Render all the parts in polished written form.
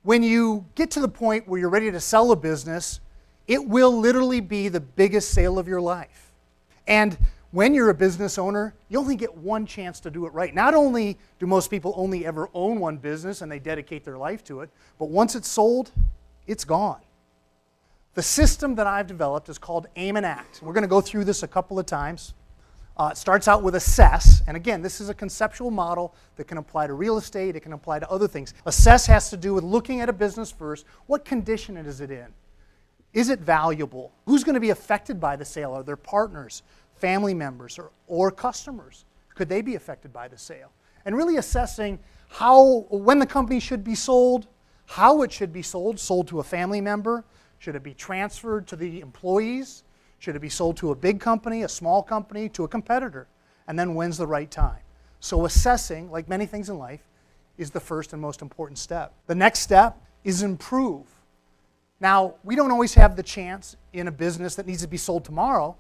When you get to the point where you're ready to sell a business, it will literally be the biggest sale of your life. And when you're a business owner, you only get one chance to do it right. Not only do most people only ever own one business and they dedicate their life to it, but once it's sold, it's gone. The system that I've developed is called AIM and ACT. We're going to go through this a couple of times. It starts out with assess, and again, this is a conceptual model that can apply to real estate, it can apply to other things. Assess has to do with looking at a business first. What condition is it in? Is it valuable? Who's going to be affected by the sale? Are there partners, family members, or customers? Could they be affected by the sale? And really assessing when the company should be sold, how it should be sold to a family member, should it be transferred to the employees? Should it be sold to a big company, a small company, to a competitor? And then when's the right time? So assessing, like many things in life, is the first and most important step. The next step is improve. Now, we don't always have the chance in a business that needs to be sold tomorrow.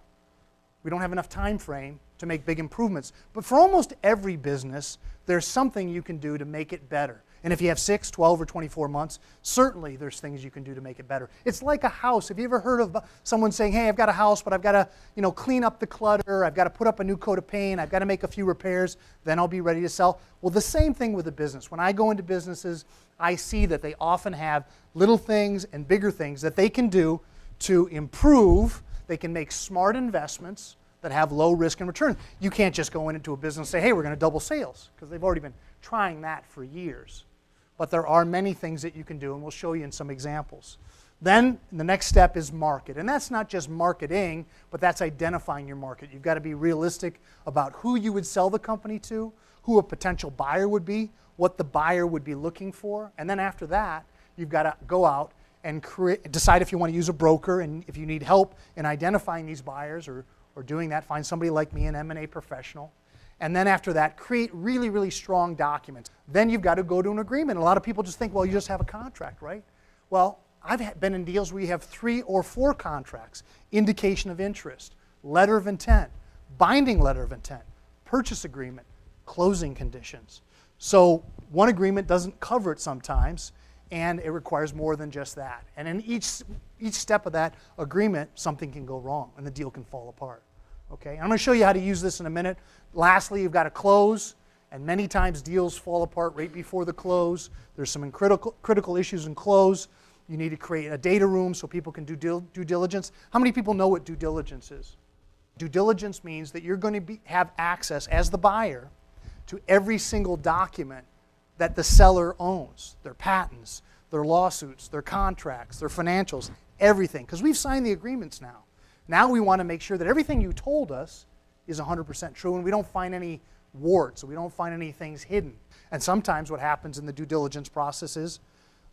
We don't have enough time frame to make big improvements. But for almost every business, there's something you can do to make it better. And if you have 6, 12, or 24 months, certainly there's things you can do to make it better. It's like a house. Have you ever heard of someone saying, hey, I've got a house, but I've got to clean up the clutter, I've got to put up a new coat of paint, I've got to make a few repairs, then I'll be ready to sell? Well, the same thing with a business. When I go into businesses, I see that they often have little things and bigger things that they can do to improve. They can make smart investments that have low risk and return. You can't just go into a business and say, hey, we're going to double sales, because they've already been trying that for years. But there are many things that you can do, and we'll show you in some examples. Then the next step is market. And that's not just marketing, but that's identifying your market. You've got to be realistic about who you would sell the company to, who a potential buyer would be, what the buyer would be looking for. And then after that, you've got to go out and decide if you want to use a broker, and if you need help in identifying these buyers or doing that, find somebody like me, an M&A professional. And then after that, create really, really strong documents. Then you've got to go to an agreement. A lot of people just think, well, you just have a contract, right? Well, I've been in deals where you have 3 or 4 contracts: indication of interest, letter of intent, binding letter of intent, purchase agreement, closing conditions. So one agreement doesn't cover it sometimes, and it requires more than just that. And in each step of that agreement, something can go wrong, and the deal can fall apart. Okay, I'm going to show you how to use this in a minute. Lastly, you've got to close, and many times deals fall apart right before the close. There's some critical issues in close. You need to create a data room so people can do due diligence. How many people know what due diligence is? Due diligence means that you're going to have access as the buyer to every single document that the seller owns: their patents, their lawsuits, their contracts, their financials, everything. Because we've signed the agreements now. Now we want to make sure that everything you told us is 100% true, and we don't find any warts, we don't find any things hidden. And sometimes what happens in the due diligence process is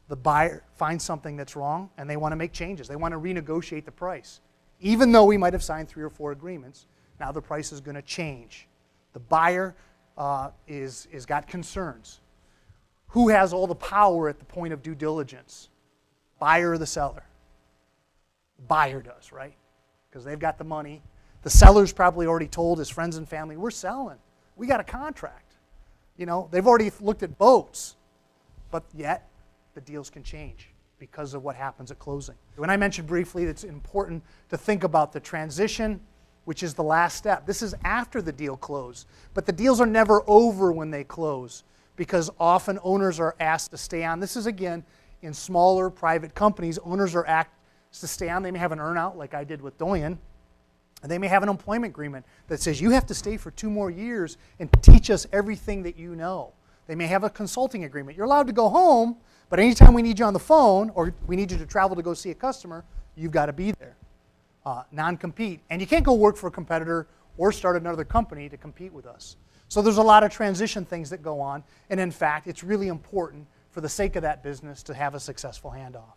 the buyer finds something that's wrong, and they want to make changes. They want to renegotiate the price. Even though we might have signed 3 or 4 agreements, now the price is going to change. The buyer is got concerns. Who has all the power at the point of due diligence? Buyer or the seller? Buyer does, right? Because they've got the money. The seller's probably already told his friends and family, we're selling. We got a contract. They've already looked at boats. But yet, the deals can change because of what happens at closing. When I mentioned briefly, it's important to think about the transition, which is the last step. This is after the deal closed. But the deals are never over when they close, because often owners are asked to stay on. This is, again, in smaller private companies, owners are asked to stay on. They may have an earn-out, like I did with Doyen, and they may have an employment agreement that says you have to stay for 2 more years and teach us everything that you know. They may have a consulting agreement. You're allowed to go home, but anytime we need you on the phone or we need you to travel to go see a customer, you've got to be there. Non-compete. And you can't go work for a competitor or start another company to compete with us. So there's a lot of transition things that go on, and in fact, it's really important for the sake of that business to have a successful handoff.